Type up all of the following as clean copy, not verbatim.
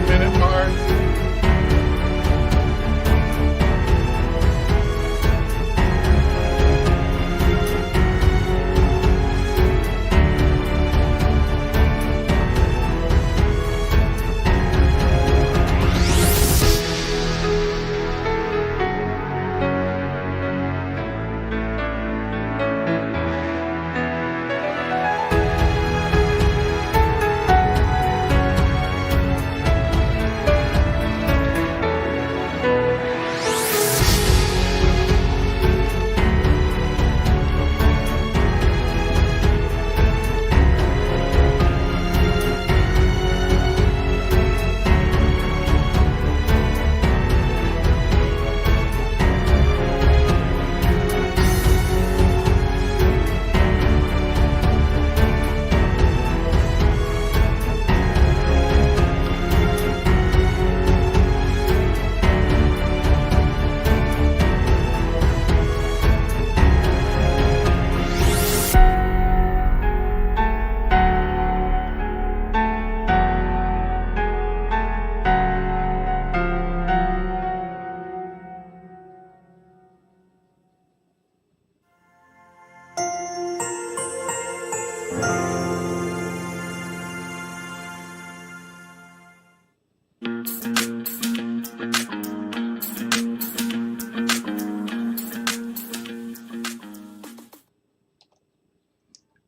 1 minute mark.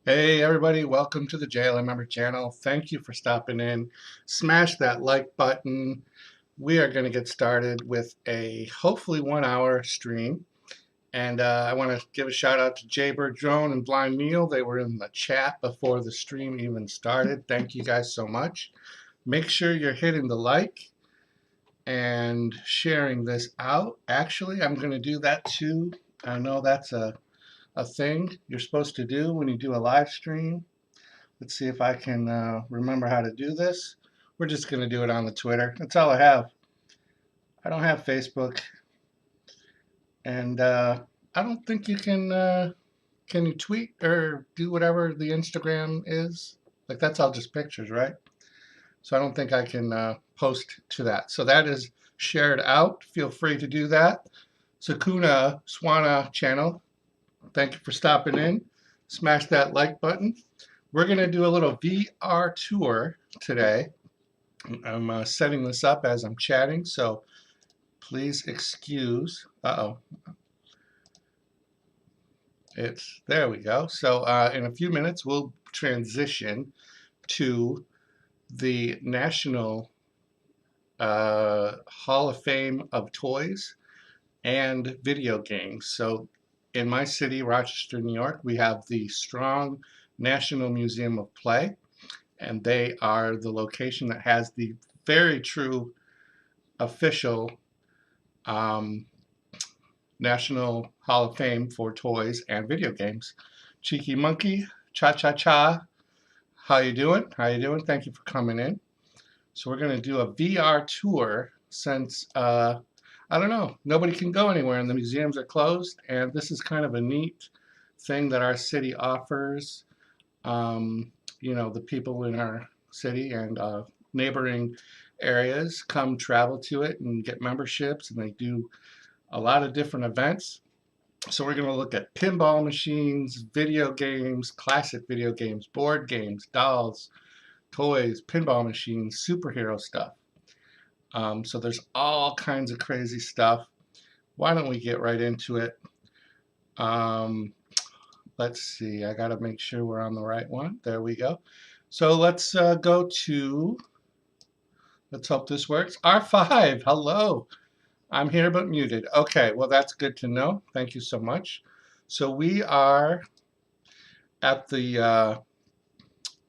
Hey everybody, welcome to the JLM Member Channel. Thank you for stopping in. Smash that like button. We are going to get started with a hopefully 1 hour stream. And I want to give a shout out to Jaybird Drone and Blind Neil. They were in the chat before the stream even started. Thank you guys so much. Make sure you're hitting the like and sharing this out. Actually, I'm going to do that too. I know that's a thing you're supposed to do when you do a live stream. Let's see if I can remember how to do this. We're just going to do it on the Twitter. That's all I have. I don't have Facebook. And I don't think you can you tweet or do whatever the Instagram is? Like that's all just pictures, right? So I don't think I can post to that. So that is shared out. Feel free to do that. Sakuna Swana channel. Thank you for stopping in. Smash that like button. We're going to do a little VR tour today. I'm setting this up as I'm chatting, so please excuse. There we go. So in a few minutes, we'll transition to the National Hall of Fame of Toys and Video Games. So in my city, Rochester, New York, we have the Strong National Museum of Play, and they are the location that has the very true official National Hall of Fame for toys and video games. Cheeky Monkey, cha-cha-cha, how you doing? How you doing? Thank you for coming in. So we're going to do a VR tour since I don't know, nobody can go anywhere and the museums are closed, and this is kind of a neat thing that our city offers. You know, the people in our city and neighboring areas come travel to it and get memberships, and they do a lot of different events. So we're going to look at pinball machines, video games, classic video games, board games, dolls, toys, pinball machines, superhero stuff. So there's all kinds of crazy stuff. Why don't we get right into it? Let's see. I got to make sure we're on the right one. There we go. So let's go to, let's hope this works. R5, hello. I'm here but muted. Okay, well that's good to know. Thank you so much. So we are at the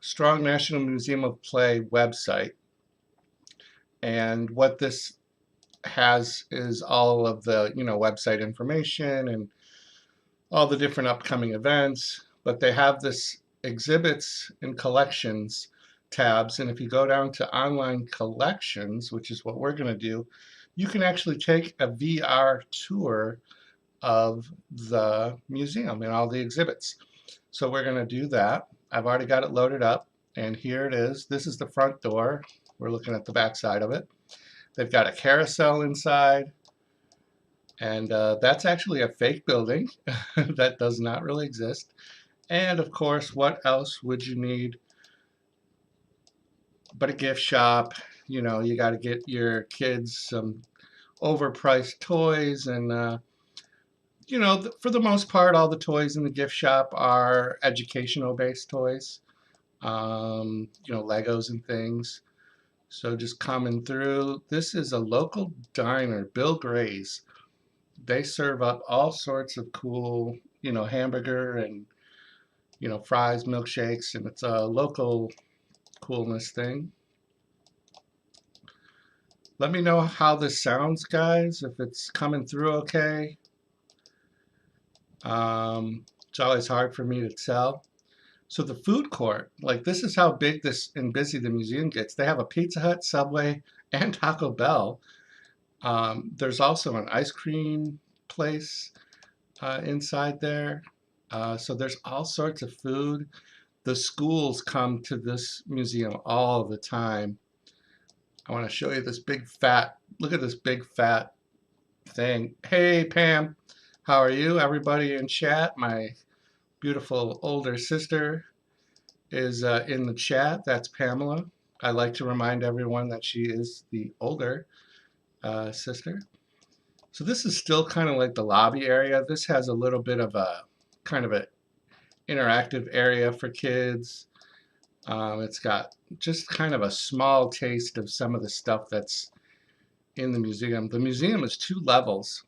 Strong National Museum of Play website. And what this has is all of the, website information and all the different upcoming events. But they have this exhibits and collections tabs. And if you go down to online collections, which is what we're going to do, you can actually take a VR tour of the museum and all the exhibits. So we're going to do that. I've already got it loaded up, and here it is. This is the front door. We're looking at the back side of it. They've got a carousel inside, and that's actually a fake building that does not really exist. And of course, what else would you need but a gift shop? You know, you got to get your kids some overpriced toys, and you know, for the most part, all the toys in the gift shop are educational based toys, you know, Legos and things. So just coming through, this is a local diner, Bill Gray's. They serve up all sorts of cool, you know, hamburger and, you know, fries, milkshakes, and it's a local coolness thing. Let me know how this sounds, guys, if it's coming through okay. It's always hard for me to tell. So the food court, like this is how big this and busy the museum gets. They have a Pizza Hut, Subway, and Taco Bell. There's also an ice cream place inside there. So there's all sorts of food. The schools come to this museum all the time. I want to show you this big fat, look at this big fat thing. Hey, Pam, how are you? Everybody in chat, my beautiful older sister is in the chat. That's Pamela. I like to remind everyone that she is the older sister. So this is still kind of like the lobby area. This has a little bit of a kind of an interactive area for kids. It's got just kind of a small taste of some of the stuff that's in the museum. The museum is 2 levels,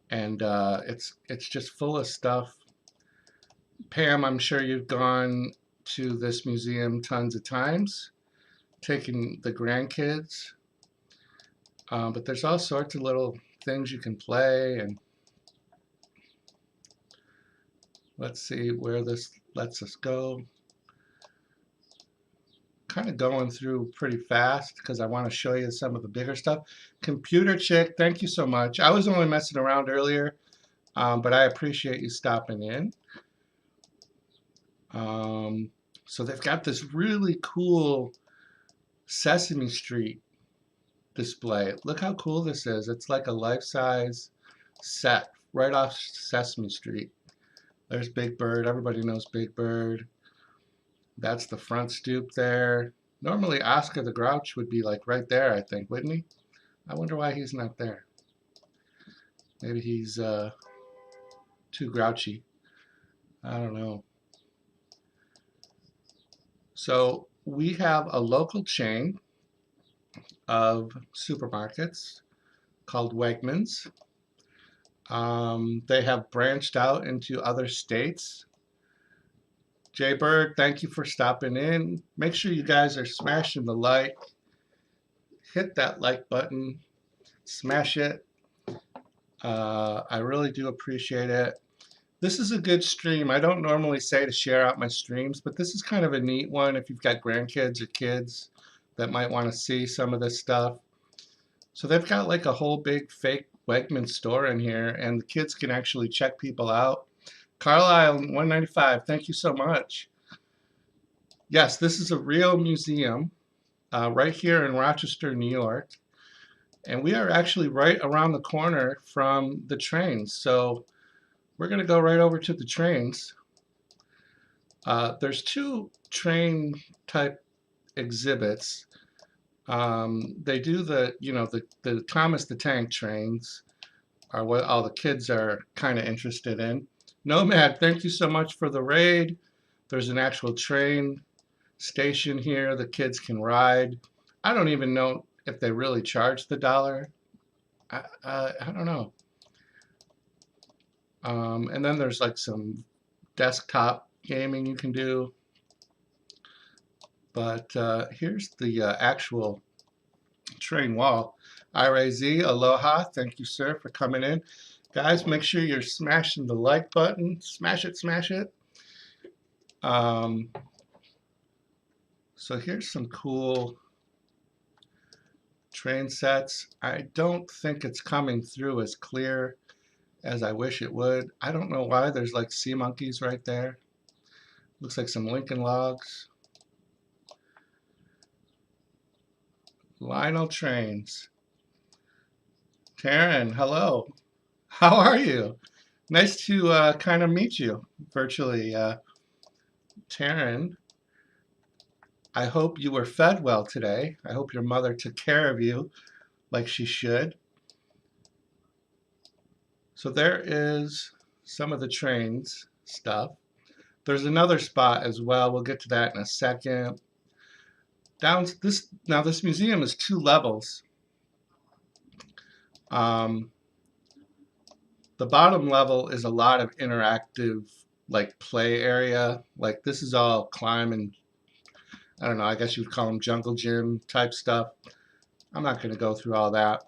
and it's just full of stuff. Pam, I'm sure you've gone to this museum tons of times, taking the grandkids. But there's all sorts of little things you can play, and let's see where this lets us go. Kind of going through pretty fast because I want to show you some of the bigger stuff. Computer Chick, thank you so much. I was only messing around earlier, but I appreciate you stopping in. So they've got this really cool Sesame Street display. Look how cool this is. It's like a life-size set right off Sesame Street. There's Big Bird. Everybody knows Big Bird. That's the front stoop there. Normally Oscar the Grouch would be like right there, I think, wouldn't he? I wonder why he's not there. Maybe he's too grouchy. I don't know. So we have a local chain of supermarkets called Wegmans. They have branched out into other states. Jay Bird, thank you for stopping in. Make sure you guys are smashing the like. Hit that like button. Smash it. I really do appreciate it. This is a good stream. I don't normally say to share out my streams, but this is kind of a neat one if you've got grandkids or kids that might want to see some of this stuff. So they've got like a whole big fake Wegman store in here, and the kids can actually check people out. Carlisle 195, thank you so much. Yes, this is a real museum right here in Rochester, New York. And we are actually right around the corner from the trains. So we're going to go right over to the trains. There's 2 train type exhibits. They do the, you know, the Thomas the Tank trains are what all the kids are kind of interested in. Nomad, thank you so much for the raid. There's an actual train station here the kids can ride. I don't even know if they really charge the $1. I don't know. And then there's like some desktop gaming you can do. But here's the actual train wall. IRAZ, aloha. Thank you, sir, for coming in. Guys, make sure you're smashing the like button. Smash it, smash it. So here's some cool train sets. I don't think it's coming through as clear as I wish it would. I don't know why. There's like sea monkeys right there. Looks like some Lincoln logs. Lionel Trains. Taryn, hello. How are you? Nice to kind of meet you virtually. Taryn, I hope you were fed well today. I hope your mother took care of you like she should. So there is some of the trains stuff. There's another spot as well. We'll get to that in a second. This museum is 2 levels. Um, the bottom level is a lot of interactive like play area. Like this is all climb and I don't know, I guess you would call them jungle gym type stuff. I'm not going to go through all that.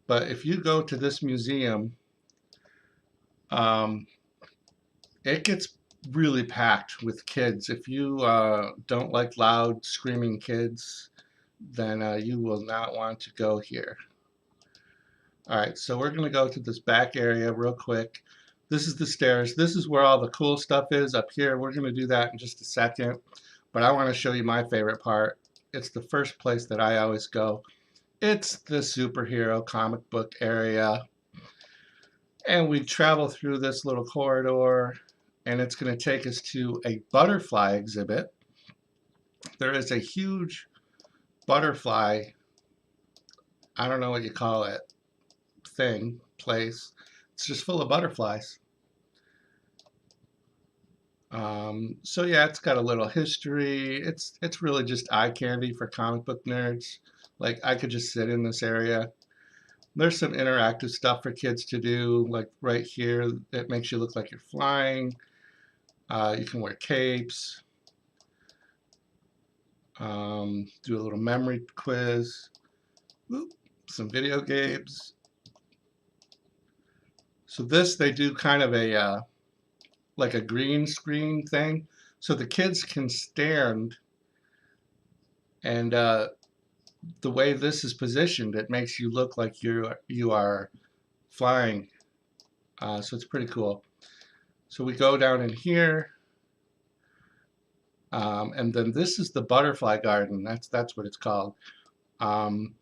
But if you go to this museum, um, it gets really packed with kids. If you don't like loud screaming kids, then you will not want to go here. All right, so we're going to go to this back area real quick. This is the stairs. This is where all the cool stuff is up here. We're going to do that in just a second. But I want to show you my favorite part. It's the first place that I always go. It's the superhero comic book area. And we travel through this little corridor, and it's going to take us to a butterfly exhibit. There is a huge butterfly, I don't know what you call it, place. It's just full of butterflies. So yeah, it's got a little history. It's really just eye candy for comic book nerds. Like I could just sit in this area. There's some interactive stuff for kids to do, like right here. It makes you look like you're flying. You can wear capes. Do a little memory quiz. Whoop, some video games. So this they do kind of a like a green screen thing, so the kids can stand and the way this is positioned, it makes you look like you are flying. So it's pretty cool. So we go down in here, and then this is the butterfly garden. That's what it's called, um,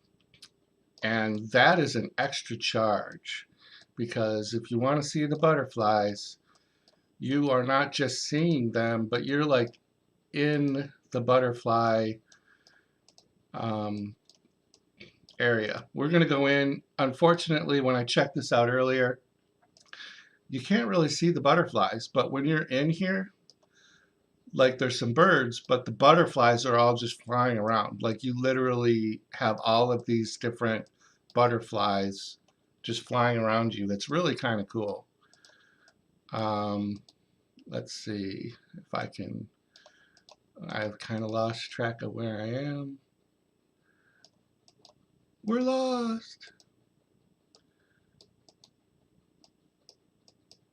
and that is an extra charge because if you want to see the butterflies, you are not just seeing them, but you're like in the butterfly um, area. We're going to go in. Unfortunately, when I checked this out earlier, you can't really see the butterflies, but when you're in here, like there's some birds, but the butterflies are all just flying around. Like you literally have all of these different butterflies just flying around you. It's really kind of cool. Let's see if I can. I've kind of lost track of where I am. We're lost.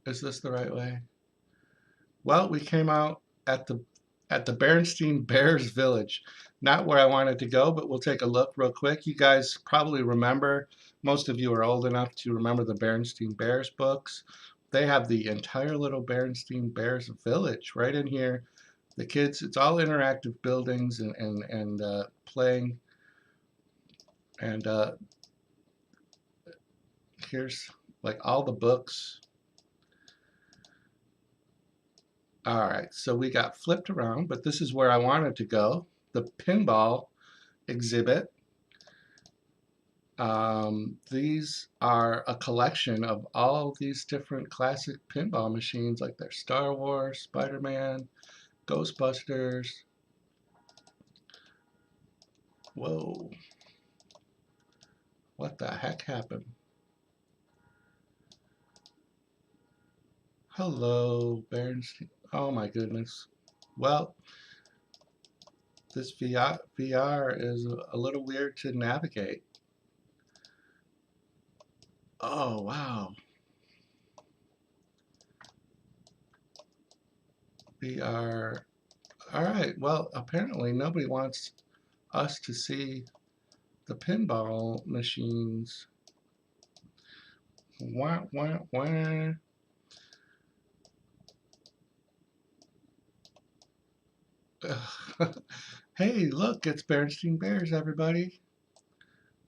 Is this the right way? Well, we came out at the Berenstain Bears Village. Not where I wanted to go, but we'll take a look real quick. You guys probably remember, most of you are old enough to remember the Berenstain Bears books. They have the entire little Berenstain Bears Village right in here. The kids, it's all interactive buildings and playing. And here's like all the books. All right, so we got flipped around, but this is where I wanted to go, the pinball exhibit. These are a collection of all these different classic pinball machines, like their Star Wars, Spider-Man, Ghostbusters. Whoa. What the heck happened? Hello, Berenstain. Oh my goodness. Well, this VR is a little weird to navigate. Oh, wow. VR. All right. Well, apparently nobody wants us to see the pinball machines. Wah, wah, wah. Hey, look, it's Berenstain Bears, everybody.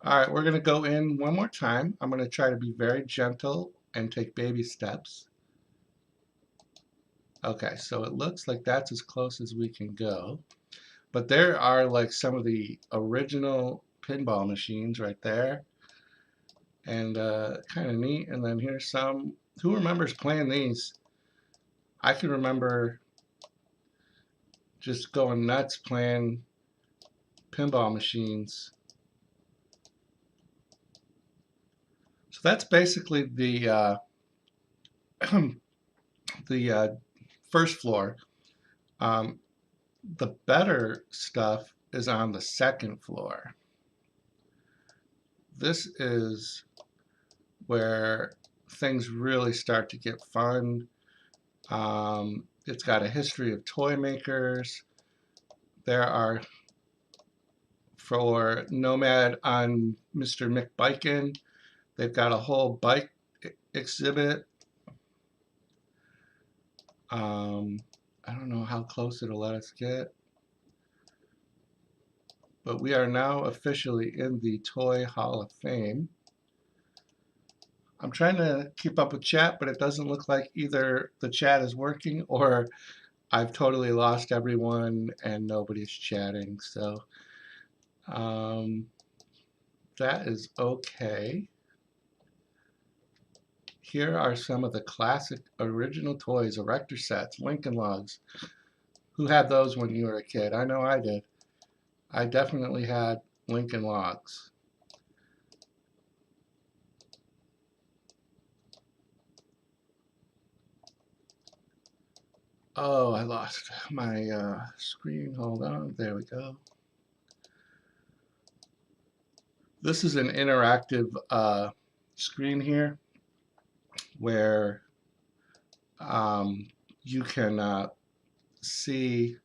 All right, we're going to go in one more time. I'm going to try to be very gentle and take baby steps. Okay, so it looks like that's as close as we can go. But there are like some of the original pinball machines right there. And kind of neat. And then here's some. Who remembers playing these? I can remember just going nuts playing pinball machines. So that's basically the first floor. Um, the better stuff is on the second floor. This is where things really start to get fun. It's got a history of toy makers. There are, for Nomad on Mr. McBikin, they've got a whole bike exhibit. I don't know how close it'll let us get, but we are now officially in the Toy Hall of Fame. I'm trying to keep up with chat, but it doesn't look like either the chat is working or I've totally lost everyone and nobody's chatting. So um, that is okay. Here are some of the classic original toys, erector sets, Lincoln Logs. Who had those when you were a kid? I know I did. I definitely had Lincoln Logs. Oh, I lost my screen. Hold on. There we go. This is an interactive screen here where you can see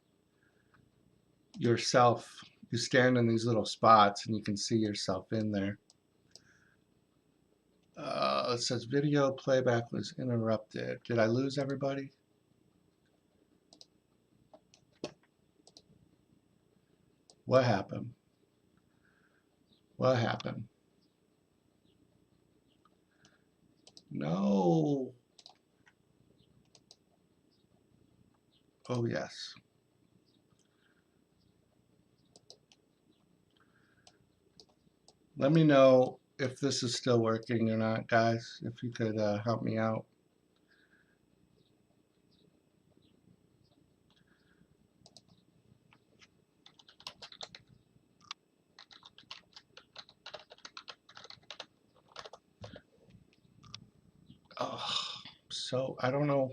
yourself. You stand in these little spots and you can see yourself in there. It says video playback was interrupted. Did I lose everybody? What happened? What happened? No. Oh, yes. Let me know if this is still working or not, guys. If you could help me out. Oh, so I don't know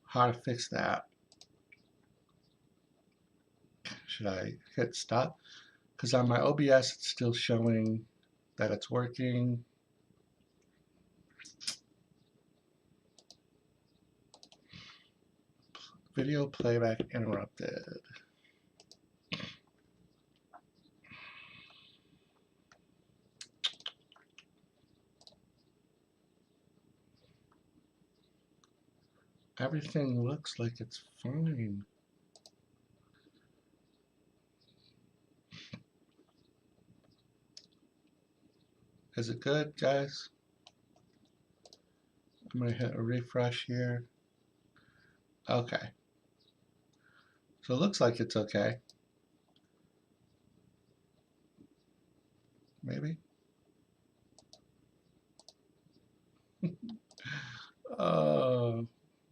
how to fix that. Should I hit stop? Because on my OBS, it's still showing that it's working. Video playback interrupted. Everything looks like it's fine. Is it good, guys? I'm going to hit a refresh here. Okay. So it looks like it's okay. Maybe.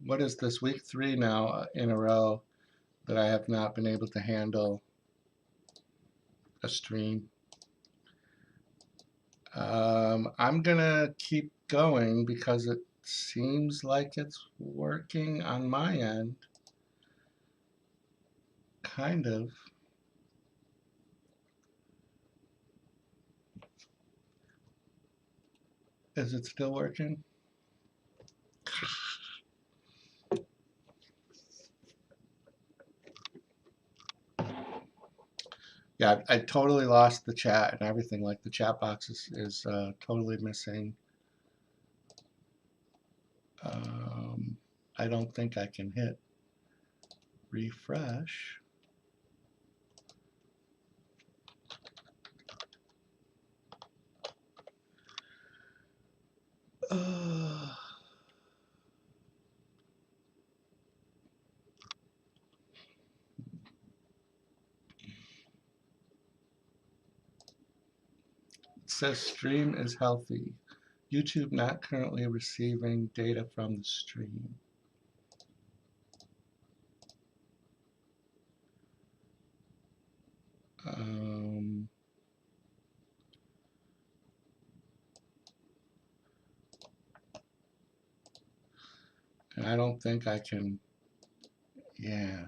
What is this, week 3 now in a row that I have not been able to handle a stream. I'm gonna keep going because it seems like it's working on my end. Kind of. Is it still working? Yeah, I totally lost the chat and everything. Like the chat box is totally missing. I don't think I can hit refresh. says stream is healthy. YouTube not currently receiving data from the stream. And I don't think I can, yeah.